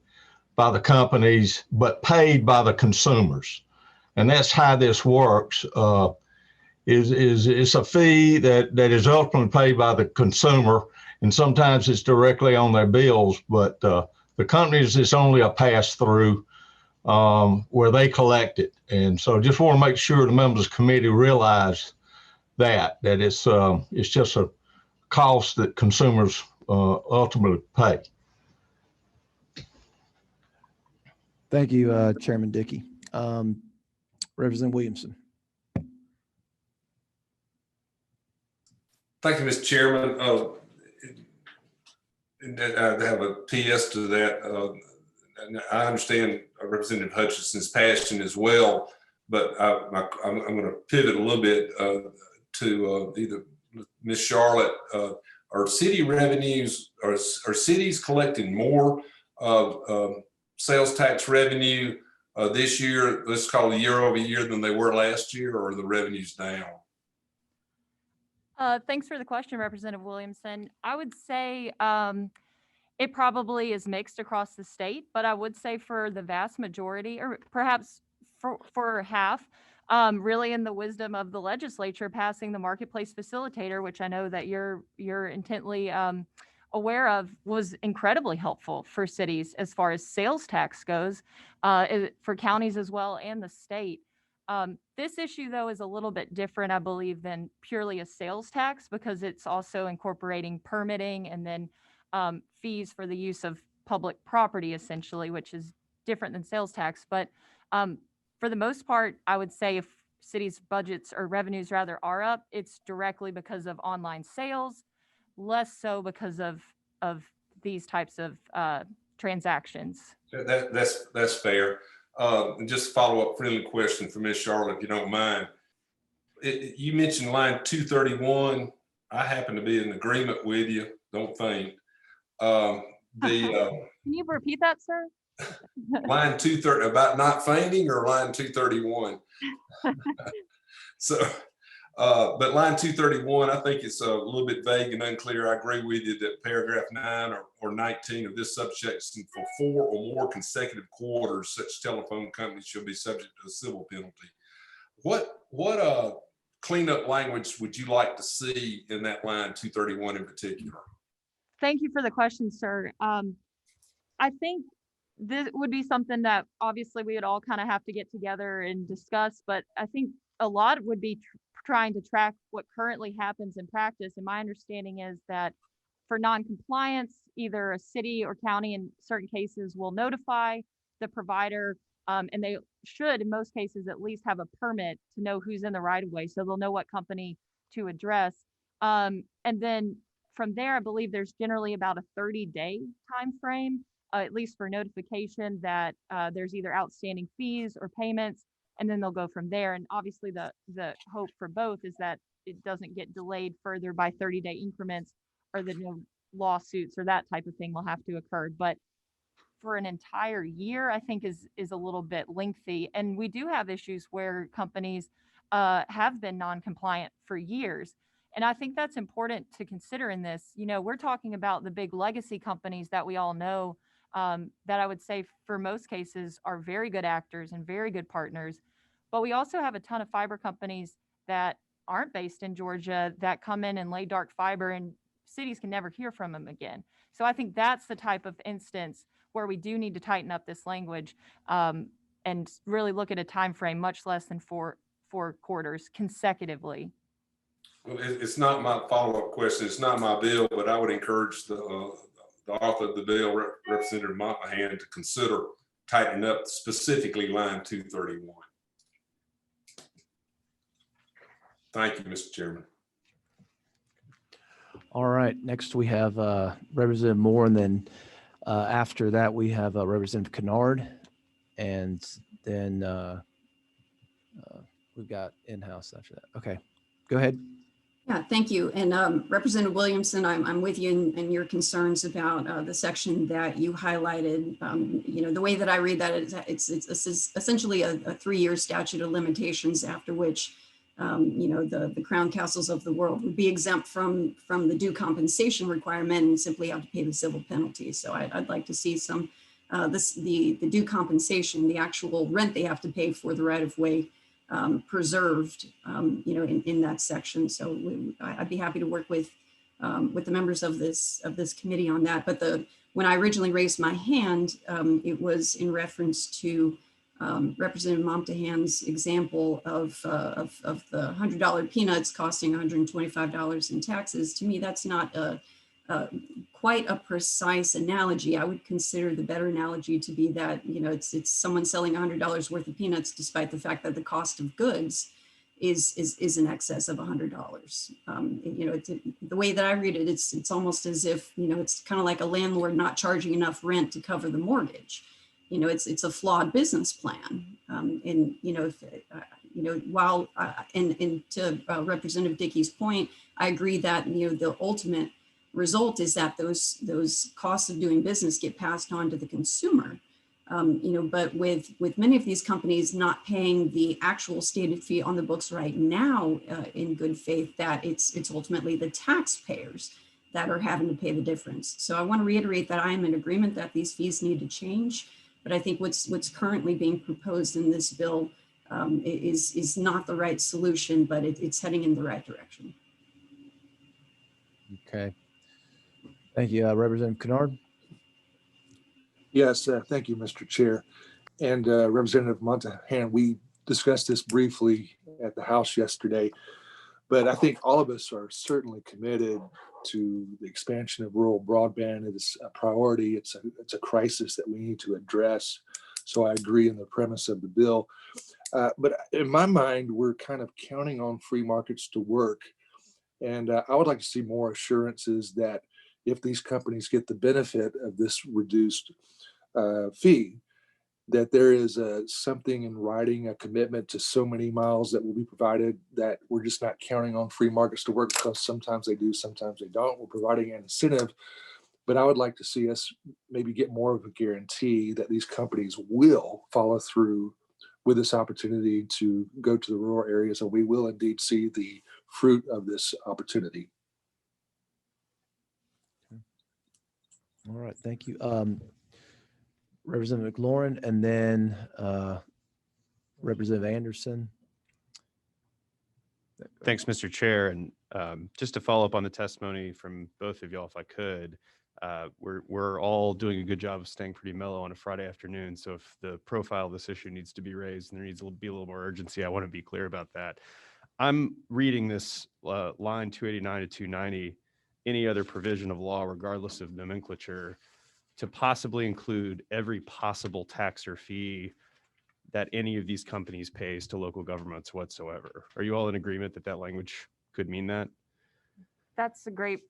by the companies but paid by the consumers, and that's how this works. It's a fee that is ultimately paid by the consumer, and sometimes it's directly on their bills. But the companies, it's only a pass through where they collect it. And so just want to make sure the members of the committee realize that it's just a cost that consumers ultimately pay. Thank you, Chairman Dickey. Representative Williamson. Thank you, Mr. Chairman. I have a PS to that. And I understand Representative Hutchison's passion as well, but I'm going to pivot a little bit to either Ms. Charlotte. Are city revenues, are cities collecting more sales tax revenue this year, let's call it year over year, than they were last year, or are the revenues down? Thanks for the question, Representative Williamson. I would say it probably is mixed across the state, but I would say for the vast majority, or perhaps for half, really in the wisdom of the legislature passing the marketplace facilitator, which I know that you're intently aware of, was incredibly helpful for cities as far as sales tax goes, for counties as well and the state. This issue, though, is a little bit different, I believe, than purely a sales tax, because it's also incorporating permitting and then fees for the use of public property, essentially, which is different than sales tax. But for the most part, I would say if cities' budgets or revenues rather are up, it's directly because of online sales, less so because of these types of transactions. That's fair. And just follow up friendly question for Ms. Charlotte, if you don't mind. You mentioned line 231. I happen to be in agreement with you. Don't faint. Can you repeat that, sir? Line 230 about not fainting, or line 231? So But line 231, I think it's a little bit vague and unclear. I agree with you that paragraph 9 or 19 of this subsection, for 4 or more consecutive quarters, such telephone companies shall be subject to a civil penalty. What cleanup language would you like to see in that line 231 in particular? Thank you for the question, sir. I think this would be something that obviously we would all kind of have to get together and discuss, but I think a lot would be trying to track what currently happens in practice. And my understanding is that for non-compliance, either a city or county in certain cases will notify the provider, and they should, in most cases, at least have a permit to know who's in the right of way, so they'll know what company to address. And then from there, I believe there's generally about a 30-day time frame, at least for notification that there's either outstanding fees or payments, and then they'll go from there. And obviously the hope for both is that it doesn't get delayed further by 30-day increments, or that no lawsuits or that type of thing will have to occur. But for an entire year, I think is a little bit lengthy. And we do have issues where companies have been non-compliant for years. And I think that's important to consider in this. You know, we're talking about the big legacy companies that we all know, that I would say for most cases are very good actors and very good partners. But we also have a ton of fiber companies that aren't based in Georgia that come in and lay dark fiber, and cities can never hear from them again. So I think that's the type of instance where we do need to tighten up this language, and really look at a time frame much less than four quarters consecutively. Well, it's not my follow-up question. It's not my bill, but I would encourage the author of the bill, Representative Montmahan, to consider tightening up specifically line 231. Thank you, Mr. Chairman. All right, next we have Representative Moore, and then after that we have Representative Kennard, and then we've got in-house after that. Okay, go ahead. Yeah, thank you. And Representative Williamson, I'm with you in your concerns about the section that you highlighted. You know, the way that I read that is it's essentially a 3-year statute of limitations, after which you know, the crown castles of the world would be exempt from the due compensation requirement and simply have to pay the civil penalty. So I'd like to see some the due compensation, the actual rent they have to pay for the right of way, preserved, you know, in that section. So I'd be happy to work with the members of this committee on that. But when I originally raised my hand, it was in reference to Representative Montmahan's example of the $100 peanuts costing $125 in taxes. To me, that's not quite a precise analogy. I would consider the better analogy to be that, you know, it's someone selling $100 worth of peanuts, despite the fact that the cost of goods is in excess of $100. You know, the way that I read it, it's almost as if, you know, it's kind of like a landlord not charging enough rent to cover the mortgage. You know, it's a flawed business plan. And, you know, if, you know, while, and to Representative Dickey's point, I agree that, you know, the ultimate result is that those costs of doing business get passed on to the consumer. You know, but with many of these companies not paying the actual stated fee on the books right now in good faith, that it's ultimately the taxpayers that are having to pay the difference. So I want to reiterate that I am in agreement that these fees need to change. But I think what's currently being proposed in this bill is not the right solution, but it's heading in the right direction. Okay. Thank you, Representative Kennard. Yes, thank you, Mr. Chair. And Representative Montmahan, we discussed this briefly at the House yesterday, but I think all of us are certainly committed to the expansion of rural broadband. It is a priority. It's a crisis that we need to address. So I agree in the premise of the bill. But in my mind, we're kind of counting on free markets to work. And I would like to see more assurances that if these companies get the benefit of this reduced fee, that there is something in writing, a commitment to so many miles that will be provided, that we're just not counting on free markets to work, because sometimes they do, sometimes they don't. We're providing an incentive, but I would like to see us maybe get more of a guarantee that these companies will follow through with this opportunity to go to the rural areas, and we will indeed see the fruit of this opportunity. All right, thank you. Representative McLaurin, and then Representative Anderson. Thanks, Mr. Chair. And just to follow up on the testimony from both of y'all, if I could, we're all doing a good job of staying pretty mellow on a Friday afternoon. So if the profile of this issue needs to be raised and there needs to be a little more urgency, I want to be clear about that. I'm reading this line 289 to 290, any other provision of law, regardless of nomenclature, to possibly include every possible tax or fee that any of these companies pays to local governments whatsoever. Are you all in agreement that that language could mean that? That's a great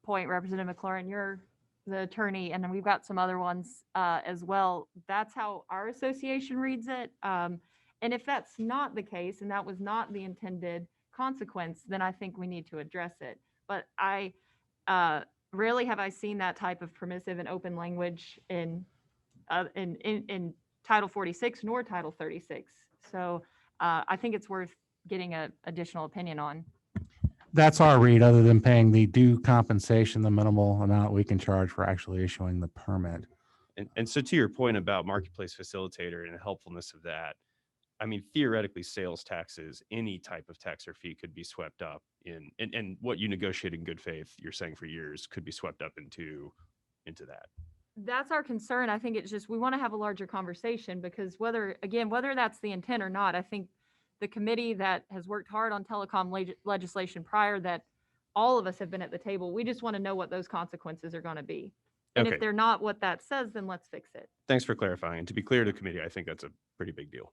point, Representative McLaurin. You're the attorney, and then we've got some other ones as well. That's how our association reads it. And if that's not the case, and that was not the intended consequence, then I think we need to address it. But I rarely have I seen that type of permissive and open language in Title 46 nor Title 36. So I think it's worth getting an additional opinion on. That's our read, other than paying the due compensation, the minimal amount we can charge for actually issuing the permit. And so to your point about marketplace facilitator and the helpfulness of that, I mean, theoretically, sales taxes, any type of tax or fee could be swept up in, and what you negotiate in good faith, you're saying for years, could be swept up into that. That's our concern. I think it's just, we want to have a larger conversation, because whether that's the intent or not, I think the committee that has worked hard on telecom legislation prior, that all of us have been at the table, we just want to know what those consequences are going to be. And Okay. if they're not what that says, then let's fix it. Thanks for clarifying. And to be clear to the committee, I think that's a pretty big deal.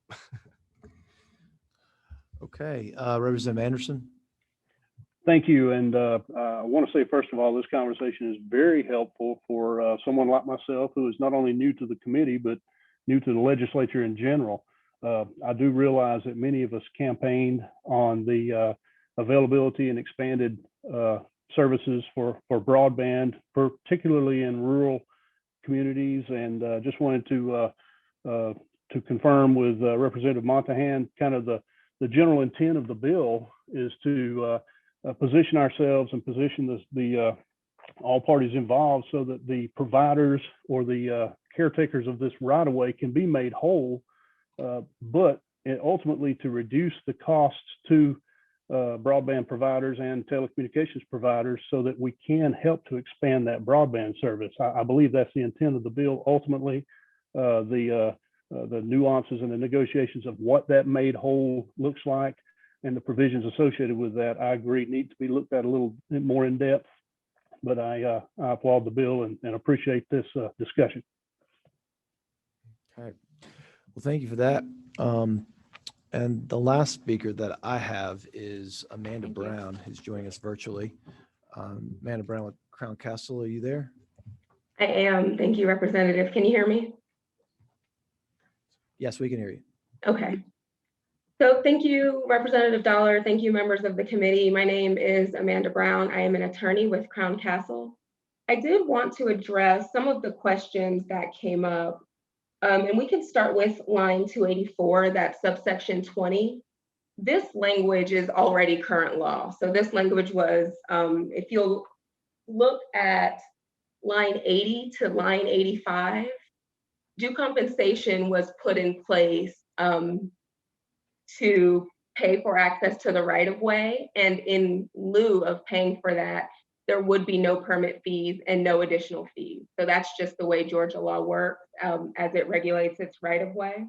Okay, Representative Anderson. Thank you. And I want to say, first of all, this conversation is very helpful for someone like myself who is not only new to the committee, but new to the legislature in general. I do realize that many of us campaigned on the availability and expanded services for broadband, particularly in rural communities. And just wanted to confirm with Representative Montahan, kind of the general intent of the bill is to position ourselves and position the all parties involved so that the providers or the caretakers of this right-of-way can be made whole, but ultimately to reduce the costs to broadband providers and telecommunications providers so that we can help to expand that broadband service. I believe that's the intent of the bill. Ultimately, the nuances and the negotiations of what that made whole looks like and the provisions associated with that, I agree, need to be looked at a little bit more in depth. But I applaud the bill and appreciate this discussion. Okay, well, thank you for that. And the last speaker that I have is Amanda Brown, who's joining us virtually. Amanda Brown with Crown Castle, are you there? I am. Thank you, Representative. Can you hear me? Yes, we can hear you. Okay. So thank you, Representative Dollar. Thank you, members of the committee. My name is Amanda Brown. I am an attorney with Crown Castle. I did want to address some of the questions that came up. And we can start with line 284, that's subsection 20. This language is already current law. So this language was, if you'll look at line 80 to line 85, due compensation was put in place to pay for access to the right-of-way. And in lieu of paying for that, there would be no permit fees and no additional fees. So that's just the way Georgia law works as it regulates its right-of-way.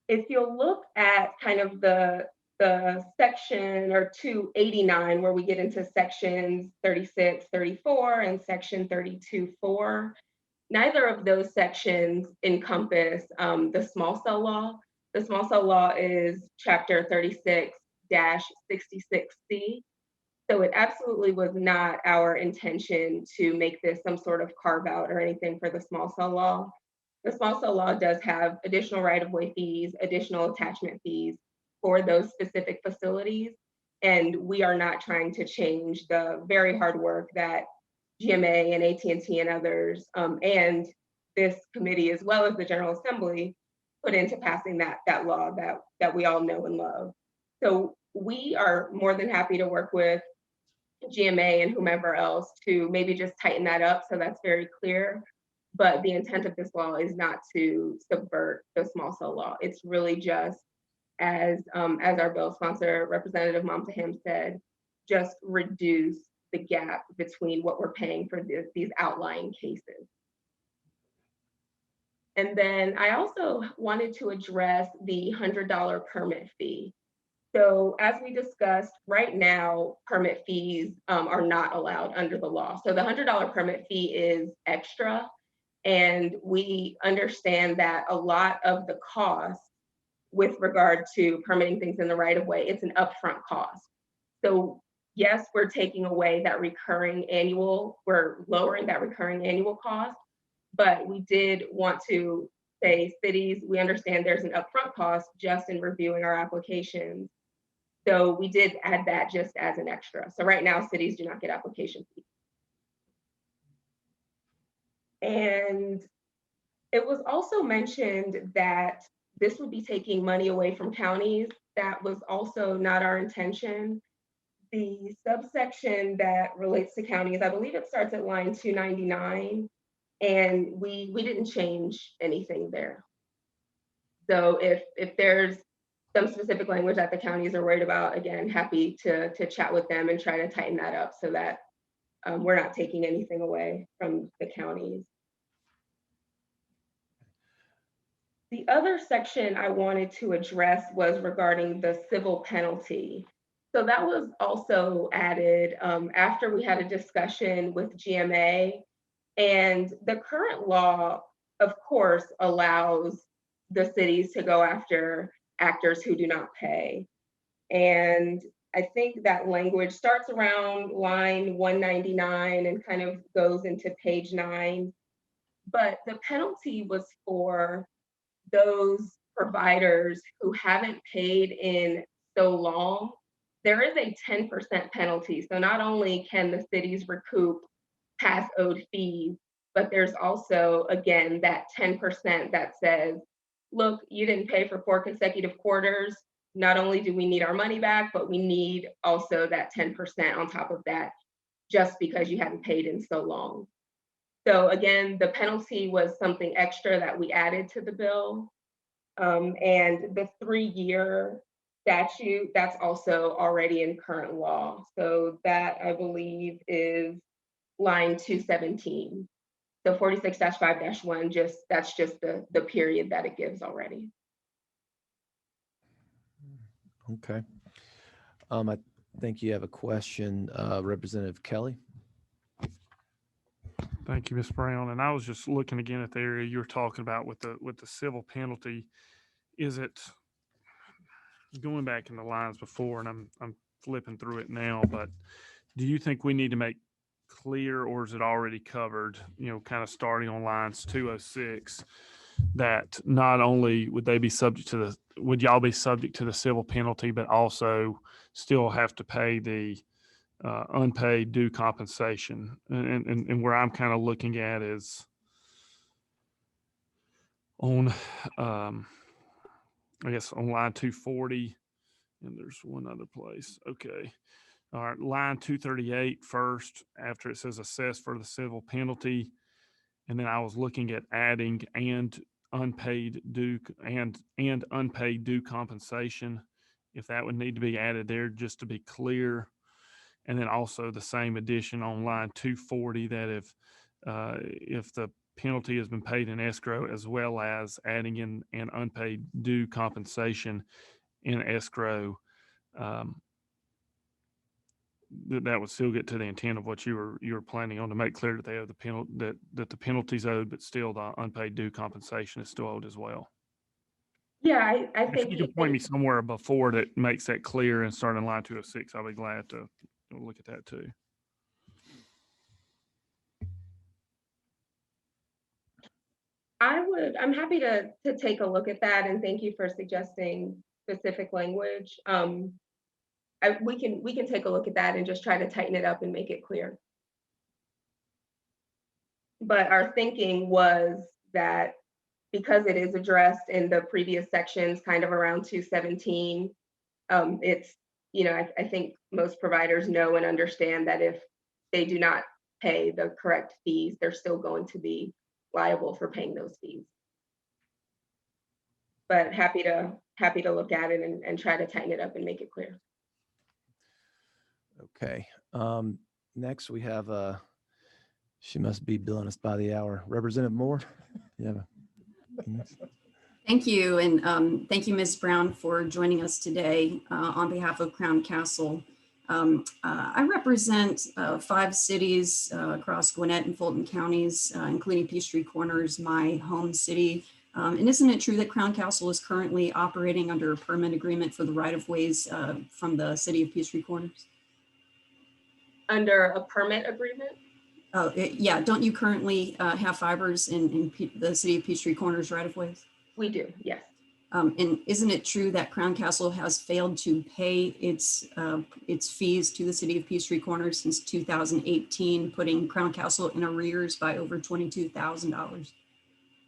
If you'll look at kind of the section or 289, where we get into sections 36, 34, and section 32.4, neither of those sections encompass the small cell law. The small cell law is chapter 36-66C. So it absolutely was not our intention to make this some sort of carve out or anything for the small cell law. The small cell law does have additional right-of-way fees, additional attachment fees for those specific facilities. And we are not trying to change the very hard work that GMA and AT&T and others and this committee, as well as the General Assembly, put into passing that law that we all know and love. So we are more than happy to work with GMA and whomever else to maybe just tighten that up so that's very clear. But the intent of this law is not to subvert the small cell law. It's really just, as our bill sponsor, Representative Momtaham, said, just reduce the gap between what we're paying for these outlying cases. And then I also wanted to address the $100 permit fee. So as we discussed, right now, permit fees are not allowed under the law. So the $100 permit fee is extra. And we understand that a lot of the cost with regard to permitting things in the right of way, it's an upfront cost. So yes, we're taking away that we're lowering that recurring annual cost, but we did want to say, cities, we understand there's an upfront cost just in reviewing our applications. So we did add that just as an extra. So right now, cities do not get application fees. And it was also mentioned that this would be taking money away from counties. That was also not our intention. The subsection that relates to counties, I believe it starts at line 299, and we didn't change anything there. So if there's some specific language that the counties are worried about, again, happy to chat with them and try to tighten that up so that we're not taking anything away from the counties. The other section I wanted to address was regarding the civil penalty. So that was also added after we had a discussion with GMA, and the current law, of course, allows the cities to go after actors who do not pay. And I think that language starts around line 199 and kind of goes into page 9. But the penalty was for those providers who haven't paid in so long. There is a 10% penalty. So not only can the cities recoup past owed fees, but there's also, again, that 10% that says, look, you didn't pay for 4 consecutive quarters. Not only do we need our money back, but we need also that 10% on top of that, just because you hadn't paid in so long. So again, the penalty was something extra that we added to the bill. And the 3-year statute, that's also already in current law. So that, I believe, is line 217. So 46-5-1, that's just the period that it gives already. Okay. I think you have a question, Representative Kelly. Thank you, Ms. Brown. And I was just looking again at the area you were talking about with the civil penalty. Is it going back in the lines before, and I'm flipping through it now, but do you think we need to make clear, or is it already covered, kind of starting on lines 206, that not only would they be subject to would y'all be subject to the civil penalty, but also still have to pay the unpaid due compensation? And where I'm kind of looking at is on, I guess on line 240, and there's one other place. Okay. All right. Line 238 first, after it says assess for the civil penalty. And then I was looking at adding and unpaid due and unpaid due compensation, if that would need to be added there, just to be clear. And then also the same addition on line 240, that if the penalty has been paid in escrow, as well as adding in an unpaid due compensation in escrow, that would still get to the intent of what you were planning on, to make clear that they have the penalty, that the penalty's owed, but still the unpaid due compensation is still owed as well. Yeah, I If think you can point me somewhere before that makes that clear and start in line 206, I'll be glad to look at that too. I'm happy to take a look at that, and thank you for suggesting specific language. We can take a look at that and just try to tighten it up and make it clear. But our thinking was that because it is addressed in the previous sections, kind of around 217, it's, you know, I think most providers know and understand that if they do not pay the correct fees, they're still going to be liable for paying those fees. But happy to look at it and try to tighten it up and make it clear. Okay. Next we have, she must be billing us by the hour. Representative Moore? Yeah. Thank you. And thank you, Ms. Brown, for joining us today on behalf of Crown Castle. I represent 5 cities across Gwinnett and Fulton counties, including Peachtree Corners, my home city. And isn't it true that Crown Castle is currently operating under a permit agreement for the right-of-ways from the city of Peachtree Corners? Under a permit agreement? Yeah, don't you currently have fibers in the city of Peachtree Corners right-of-ways? We do, yes. And isn't it true that Crown Castle has failed to pay its fees to the city of Peachtree Corners since 2018, putting Crown Castle in arrears by over $22,000?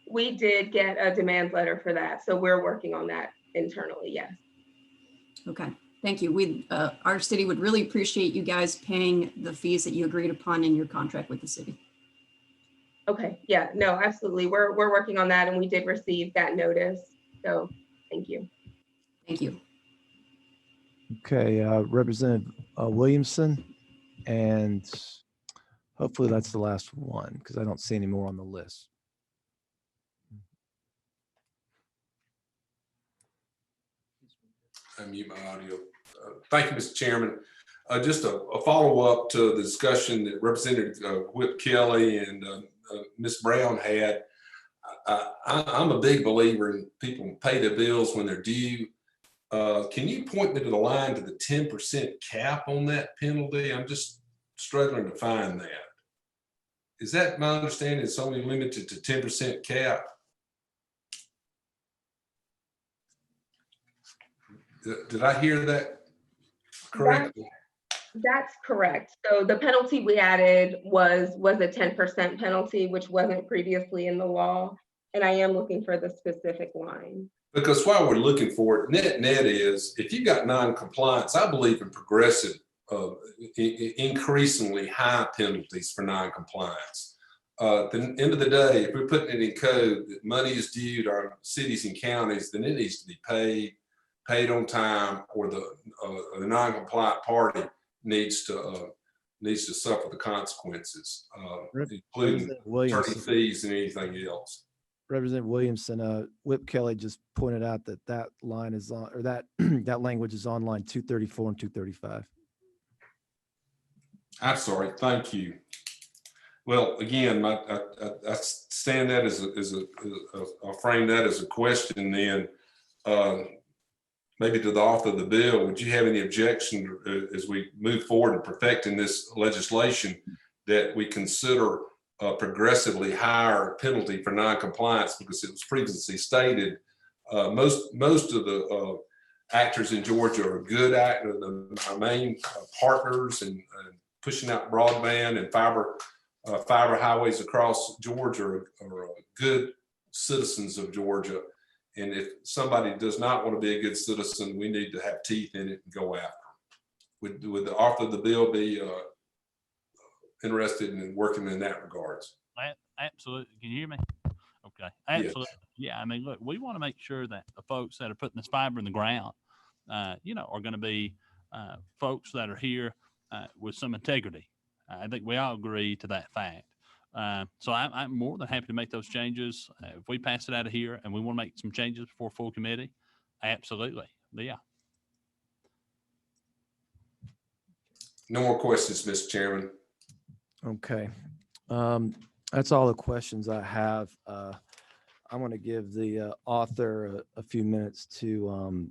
We did get a demand letter for that, so we're working on that internally, yes. Okay, thank you. Our city would really appreciate you guys paying the fees that you agreed upon in your contract with the city. Okay, yeah, no, absolutely. We're working on that, and we did receive that notice, so thank you. Thank you. Okay, Representative Williamson, and hopefully that's the last one because I don't see any more on the list. I mute my audio. Thank you, Mr. Chairman. Just a follow-up to the discussion that Representative Whip Kelly and Ms. Brown had. I'm a big believer in people pay their bills when they're due. Can you point me to the line to the 10% cap on that penalty? I'm just struggling to find that. Is that my understanding? It's only limited to 10% cap? Did I hear that correctly? That's correct. So the penalty we added was a 10% penalty, which wasn't previously in the law. And I am looking for the specific line. Because while we're looking for it, net is, if you got non-compliance, I believe in progressive, increasingly high penalties for non-compliance. At the end of the day, if we're putting it in code that money is due to our cities and counties, then it needs to be paid on time, or the non-compliant party needs to suffer the consequences, including attorney fees and anything else. Representative Williamson, Whip Kelly just pointed out that line is on, or that that language is on line 234 and 235. I'm sorry. Thank you. Well, again, I stand that I'll frame that as a question then. Maybe to the author of the bill, would you have any objection as we move forward in perfecting this legislation that we consider a progressively higher penalty for non-compliance? Because it was previously stated, most of the actors in Georgia are good actors. Our main partners and pushing out broadband and fiber highways across Georgia are good citizens of Georgia. And if somebody does not want to be a good citizen, we need to have teeth in it and go after them. Would the author of the bill be interested in working in that regards? Absolutely. Can you hear me? Okay. Absolutely. Yeah. I mean, look, we want to make sure that the folks that are putting this fiber in the ground, are going to be folks that are here with some integrity. I think we all agree to that fact. So I'm more than happy to make those changes. If we pass it out of here and we want to make some changes before full committee, absolutely. Yeah. No more questions, Mr. Chairman. Okay. That's all the questions I have. I'm going to give the author a few minutes to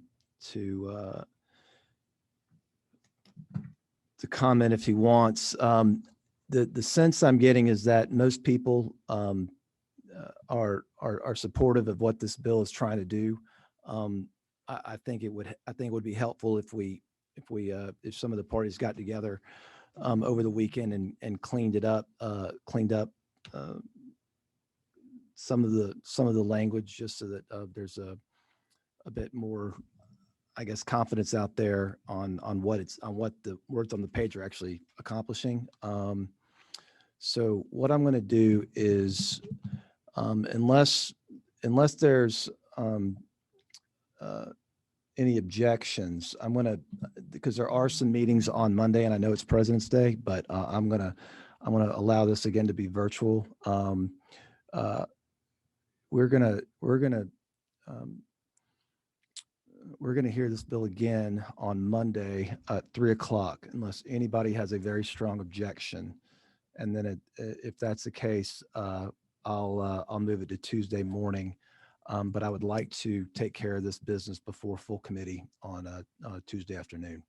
comment if he wants. The sense I'm getting is that most people are supportive of what this bill is trying to do. I think it would be helpful if some of the parties got together over the weekend and cleaned up some of the language just so that there's a bit more, I guess, confidence out there on what the words on the page are actually accomplishing. So what I'm going to do is, unless there's any objections, I'm going to, because there are some meetings on Monday, and I know it's President's Day, but I'm going to allow this again to be virtual. We're going to hear this bill again on Monday at 3 o'clock, unless anybody has a very strong objection. And then if that's the case, I'll move it to Tuesday morning. But I would like to take care of this business before full committee on Tuesday afternoon.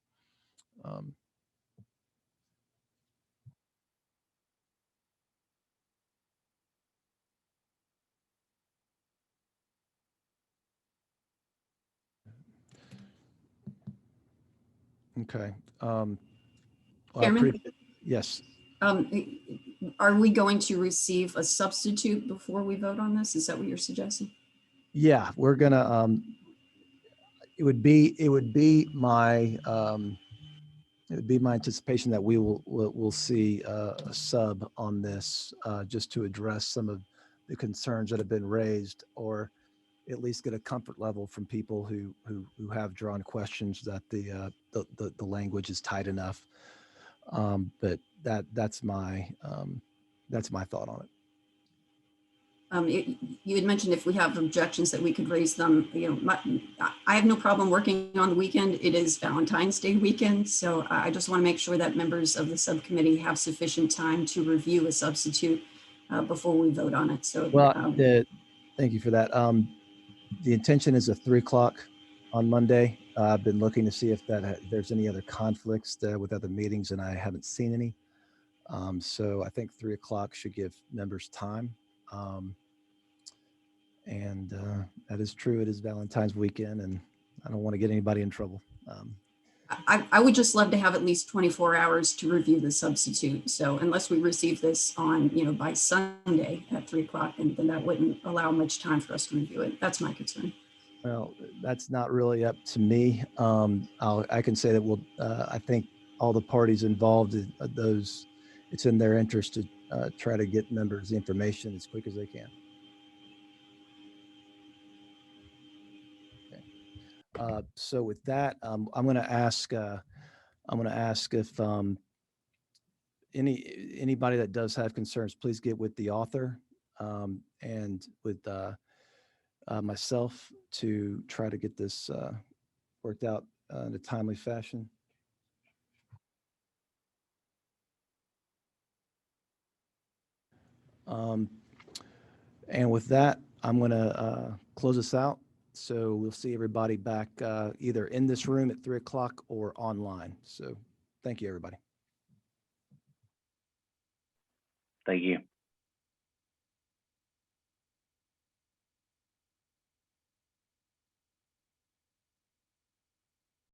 Okay. Well, Chairman? Yes. Are we going to receive a substitute before we vote on this? Is that what you're suggesting? Yeah, we're gonna. It would be my anticipation that we'll see a sub on this just to address some of the concerns that have been raised, or at least get a comfort level from people who have drawn questions that the language is tight enough. But that's my thought on it. You had mentioned if we have objections that we could raise them. I have no problem working on the weekend. It is Valentine's Day weekend, so I just want to make sure that members of the subcommittee have sufficient time to review a substitute before we vote on it. So, well, thank you for that. The intention is at 3 o'clock on Monday. I've been looking to see if there's any other conflicts with other meetings, and I haven't seen any. So I think 3 o'clock should give members time. And that is true. It is Valentine's weekend, and I don't want to get anybody in trouble. I would just love to have at least 24 hours to review the substitute. So unless we receive this on, by Sunday at 3 o'clock, and then that wouldn't allow much time for us to review it. That's my concern. Well, that's not really up to me. I can say that I think all the parties involved, it's in their interest to try to get members the information as quick as they can. Okay. So with that, I'm going to ask if anybody that does have concerns, please get with the author and with myself to try to get this worked out in a timely fashion. And with that, I'm going to close this out. So we'll see everybody back either in this room at 3 o'clock or online. So thank you, everybody. Thank you.